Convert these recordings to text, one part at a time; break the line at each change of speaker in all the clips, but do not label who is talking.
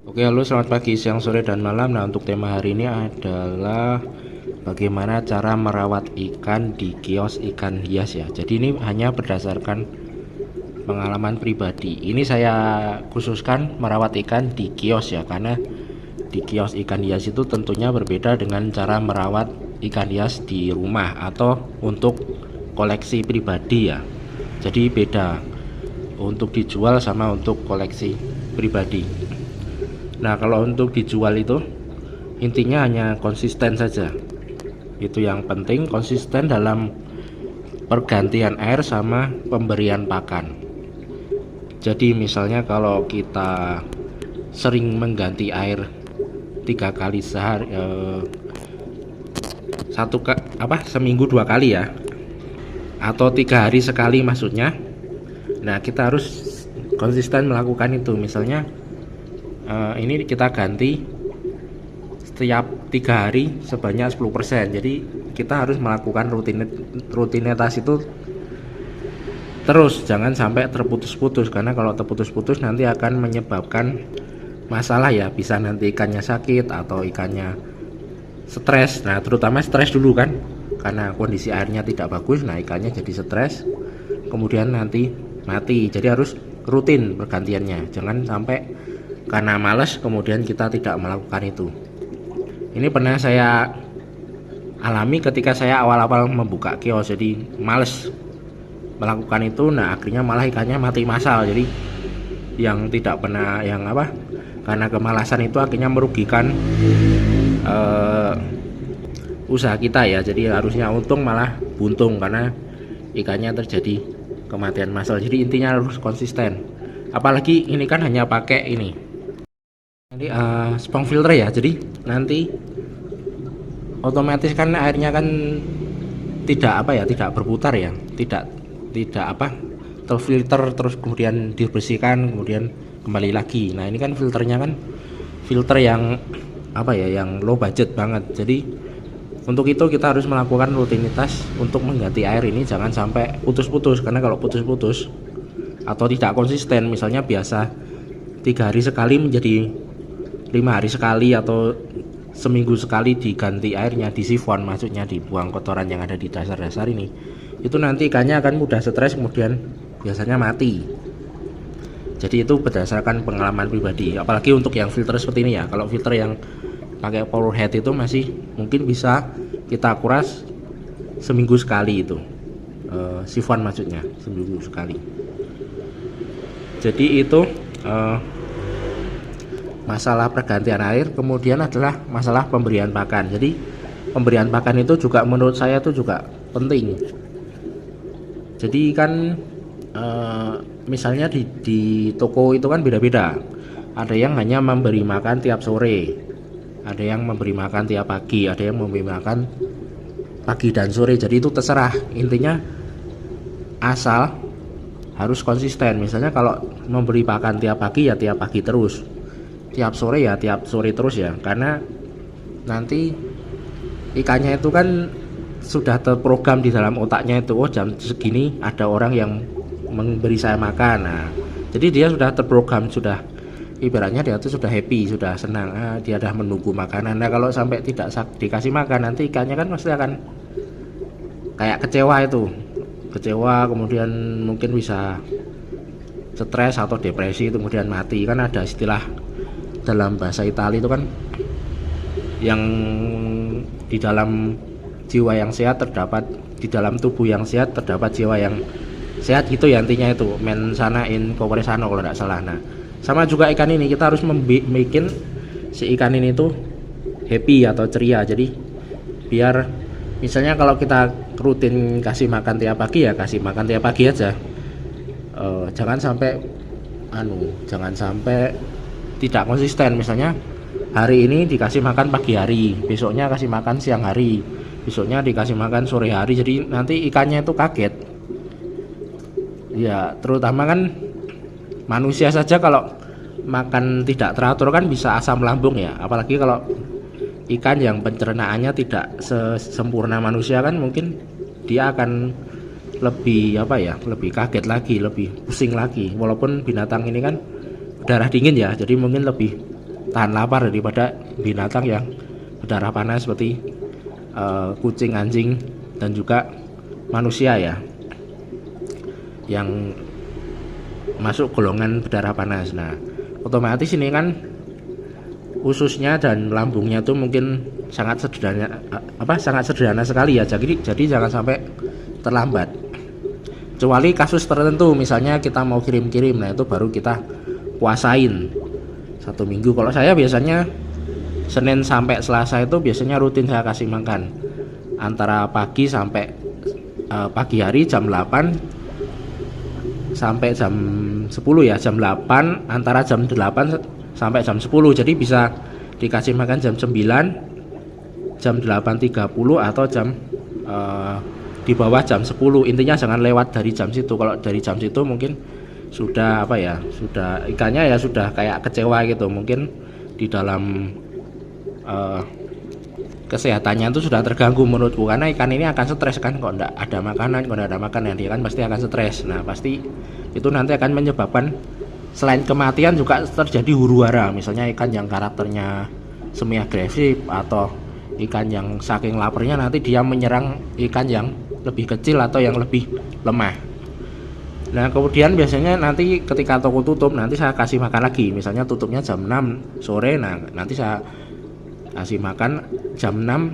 Oke, halo, selamat pagi, siang, sore, dan malam. Nah, untuk tema hari ini adalah bagaimana cara merawat ikan di kios ikan hias ya. Jadi ini hanya berdasarkan pengalaman pribadi. Ini saya khususkan merawat ikan di kios ya, karena di kios ikan hias itu tentunya berbeda dengan cara merawat ikan hias di rumah atau untuk koleksi pribadi ya. Jadi beda untuk dijual sama untuk koleksi pribadi. Nah, kalau untuk dijual itu intinya hanya konsisten saja. Itu yang penting, konsisten dalam pergantian air sama pemberian pakan. Jadi misalnya kalau kita sering mengganti air 3 kali sehari, seminggu 2 kali ya, atau 3 hari sekali maksudnya. Nah, kita harus konsisten melakukan itu. Misalnya ini kita ganti setiap 3 hari sebanyak 10%. Jadi kita harus melakukan rutinitas itu terus, jangan sampai terputus-putus, karena kalau terputus-putus nanti akan menyebabkan masalah ya, bisa nanti ikannya sakit atau ikannya stres. Nah, terutama stres dulu kan, karena kondisi airnya tidak bagus. Nah, ikannya jadi stres, kemudian nanti mati. Jadi harus rutin pergantiannya, jangan sampai karena malas kemudian kita tidak melakukan itu. Ini pernah saya alami ketika saya awal-awal membuka kios, jadi males melakukan itu. Nah, akhirnya malah ikannya mati massal. Jadi yang tidak pernah karena kemalasan itu akhirnya merugikan usaha kita ya. Jadi harusnya untung malah buntung karena ikannya terjadi kematian massal. Jadi intinya harus konsisten, apalagi ini kan hanya pakai ini spong filter ya. Jadi nanti otomatis kan airnya kan tidak berputar ya, tidak terfilter terus kemudian dibersihkan kemudian kembali lagi. Nah, ini kan filternya kan filter yang yang low budget banget. Jadi untuk itu kita harus melakukan rutinitas untuk mengganti air ini, jangan sampai putus-putus. Karena kalau putus-putus atau tidak konsisten, misalnya biasa 3 hari sekali menjadi 5 hari sekali atau seminggu sekali diganti airnya, disifon maksudnya, dibuang kotoran yang ada di dasar-dasar ini, itu nanti ikannya akan mudah stres kemudian biasanya mati. Jadi itu berdasarkan pengalaman pribadi, apalagi untuk yang filter seperti ini ya. Kalau filter yang pakai power head itu masih mungkin bisa kita kuras seminggu sekali itu, sifon maksudnya seminggu sekali. Jadi itu masalah pergantian air. Kemudian adalah masalah pemberian pakan. Jadi pemberian pakan itu juga menurut saya itu juga penting. Jadi kan misalnya di toko itu kan beda-beda. Ada yang hanya memberi makan tiap sore, ada yang memberi makan tiap pagi, ada yang memberi makan pagi dan sore. Jadi itu terserah, intinya asal harus konsisten. Misalnya kalau memberi pakan tiap pagi ya tiap pagi terus, tiap sore ya tiap sore terus ya, karena nanti ikannya itu kan sudah terprogram di dalam otaknya itu, oh jam segini ada orang yang memberi saya makan. Nah, jadi dia sudah terprogram, sudah ibaratnya dia itu sudah happy, sudah senang, dia sudah menunggu makanan. Nah, kalau sampai tidak dikasih makan, nanti ikannya kan pasti akan kayak kecewa, kemudian mungkin bisa stres atau depresi, kemudian mati. Kan ada istilah dalam bahasa Italia itu kan, yang di dalam jiwa yang sehat terdapat, di dalam tubuh yang sehat terdapat jiwa yang sehat, gitu ya intinya itu, mens sana in corpore sano kalau tidak salah. Nah, sama juga ikan ini, kita harus membuat si ikan ini tuh happy atau ceria. Jadi biar misalnya kalau kita rutin kasih makan tiap pagi ya kasih makan tiap pagi aja, jangan sampai tidak konsisten. Misalnya hari ini dikasih makan pagi hari, besoknya kasih makan siang hari, besoknya dikasih makan sore hari. Jadi nanti ikannya itu kaget ya. Terutama kan manusia saja kalau makan tidak teratur kan bisa asam lambung ya, apalagi kalau ikan yang pencernaannya tidak sesempurna manusia kan mungkin dia akan lebih kaget lagi, lebih pusing lagi. Walaupun binatang ini kan darah dingin ya, jadi mungkin lebih tahan lapar daripada binatang yang berdarah panas seperti kucing, anjing, dan juga manusia ya, yang masuk golongan berdarah panas. Nah, otomatis ini kan ususnya dan lambungnya tuh mungkin sangat sederhana sekali ya. Jadi jangan sampai terlambat. Kecuali kasus tertentu, misalnya kita mau kirim-kirim, nah itu baru kita puasain 1 minggu. Kalau saya biasanya Senin sampai Selasa itu biasanya rutin saya kasih makan antara pagi sampai pagi hari jam 8 sampai jam 10 ya, jam 8, antara jam 8 sampai jam 10. Jadi bisa dikasih makan jam 9, jam 8.30 atau jam di bawah jam 10. Intinya jangan lewat dari jam situ. Kalau dari jam situ mungkin sudah sudah ikannya ya sudah kayak kecewa gitu. Mungkin di dalam kesehatannya itu sudah terganggu menurutku, karena ikan ini akan stres kan, kok enggak ada makanan, dia kan pasti akan stres. Nah, pasti itu nanti akan menyebabkan selain kematian juga terjadi huru-hara. Misalnya ikan yang karakternya semi agresif atau ikan yang saking laparnya nanti dia menyerang ikan yang lebih kecil atau yang lebih lemah. Nah, kemudian biasanya nanti ketika toko tutup, nanti saya kasih makan lagi. Misalnya tutupnya jam 6 sore, nah nanti saya kasih makan jam 6,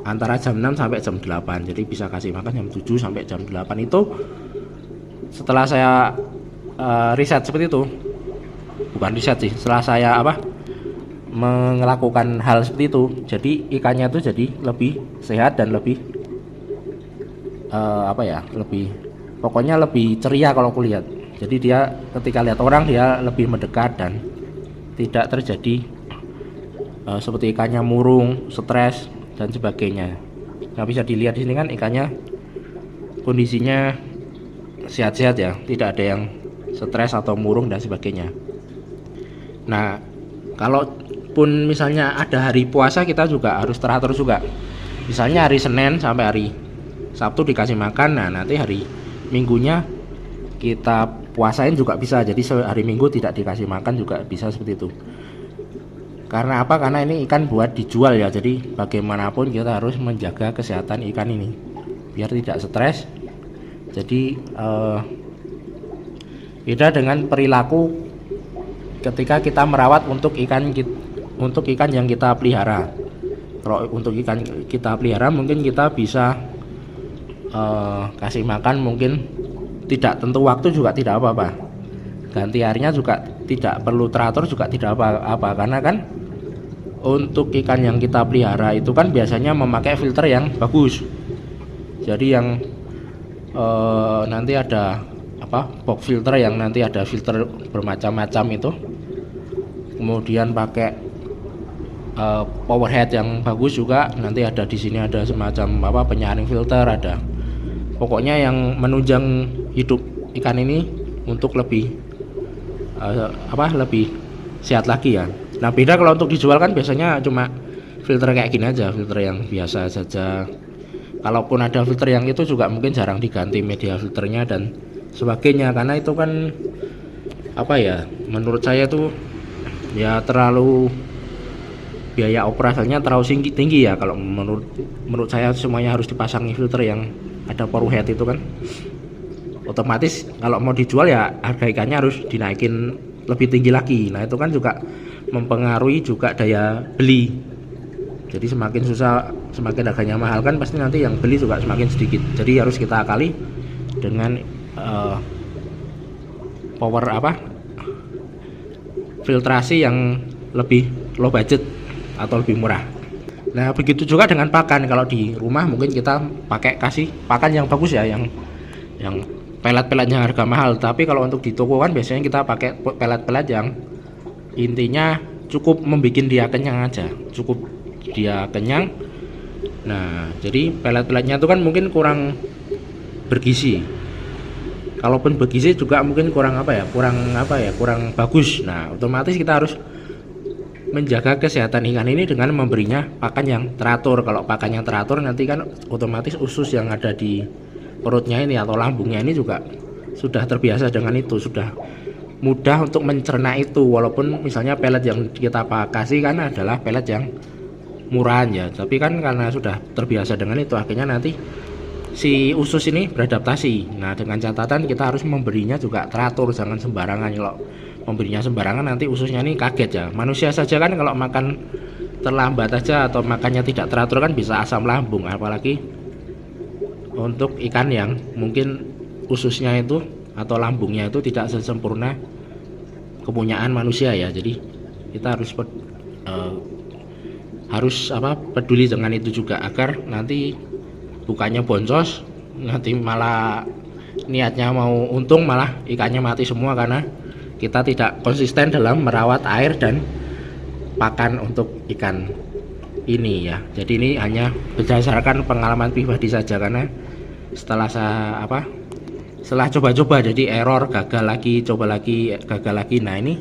antara jam 6 sampai jam 8. Jadi bisa kasih makan jam 7 sampai jam 8. Itu setelah saya riset seperti itu, bukan riset sih, setelah saya melakukan hal seperti itu, jadi ikannya itu jadi lebih sehat dan lebih pokoknya lebih ceria kalau aku lihat. Jadi dia ketika lihat orang dia lebih mendekat dan tidak terjadi seperti ikannya murung, stres dan sebagainya. Nah, bisa dilihat di sini kan ikannya kondisinya sehat-sehat ya, tidak ada yang stres atau murung dan sebagainya. Nah, kalaupun misalnya ada hari puasa, kita juga harus teratur juga. Misalnya hari Senin sampai hari Sabtu dikasih makan, nah nanti hari Minggunya kita puasain juga bisa. Jadi hari Minggu tidak dikasih makan juga bisa seperti itu. Karena apa? Karena ini ikan buat dijual ya. Jadi bagaimanapun kita harus menjaga kesehatan ikan ini biar tidak stres. Jadi beda dengan perilaku ketika kita merawat untuk ikan yang kita pelihara. Kalau untuk ikan kita pelihara mungkin kita bisa kasih makan mungkin tidak tentu waktu juga tidak apa-apa. Ganti harinya juga tidak perlu teratur juga tidak apa-apa, karena kan untuk ikan yang kita pelihara itu kan biasanya memakai filter yang bagus. Jadi yang nanti ada box filter yang nanti ada filter bermacam-macam itu, kemudian pakai power head yang bagus juga. Nanti ada di sini ada semacam penyaring filter, ada pokoknya yang menunjang hidup ikan ini untuk lebih lebih sehat lagi ya. Nah, beda kalau untuk dijual kan biasanya cuma filter kayak gini aja, filter yang biasa saja. Kalaupun ada filter yang itu juga mungkin jarang diganti media filternya dan sebagainya, karena itu kan menurut saya tuh ya terlalu biaya operasionalnya terlalu tinggi ya. Kalau menurut saya semuanya harus dipasangi filter yang ada power head itu kan otomatis kalau mau dijual ya harga ikannya harus dinaikin lebih tinggi lagi. Nah, itu kan juga mempengaruhi juga daya beli. Jadi semakin susah, semakin harganya mahal kan pasti nanti yang beli juga semakin sedikit. Jadi harus kita akali dengan filtrasi yang lebih low budget atau lebih murah. Nah, begitu juga dengan pakan. Kalau di rumah mungkin kita kasih pakan yang bagus ya, yang pelet-peletnya harga mahal. Tapi kalau untuk di toko kan biasanya kita pakai pelet-pelet yang intinya cukup membuat dia kenyang aja, cukup dia kenyang. Nah, jadi pelet-peletnya itu kan mungkin kurang bergizi. Kalaupun bergizi juga mungkin kurang bagus. Nah, otomatis kita harus menjaga kesehatan ikan ini dengan memberinya pakan yang teratur. Kalau pakan yang teratur nanti kan otomatis usus yang ada di perutnya ini atau lambungnya ini juga sudah terbiasa dengan itu, sudah mudah untuk mencerna itu, walaupun misalnya pelet yang kita kasih kan adalah pelet yang murahan ya, tapi kan karena sudah terbiasa dengan itu akhirnya nanti si usus ini beradaptasi. Nah, dengan catatan kita harus memberinya juga teratur, jangan sembarangan. Kalau memberinya sembarangan nanti ususnya ini kaget ya. Manusia saja kan kalau makan terlambat aja atau makannya tidak teratur kan bisa asam lambung, apalagi untuk ikan yang mungkin ususnya itu atau lambungnya itu tidak sesempurna kepunyaan manusia ya. Jadi kita harus peduli dengan itu juga, agar nanti bukannya boncos, nanti malah niatnya mau untung malah ikannya mati semua karena kita tidak konsisten dalam merawat air dan pakan untuk ikan ini ya. Jadi ini hanya berdasarkan pengalaman pribadi saja, karena setelah setelah coba-coba jadi error, gagal lagi, coba lagi, gagal lagi. Nah, ini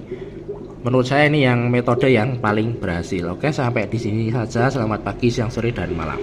menurut saya ini yang metode yang paling berhasil. Oke, sampai di sini saja. Selamat pagi, siang, sore, dan malam.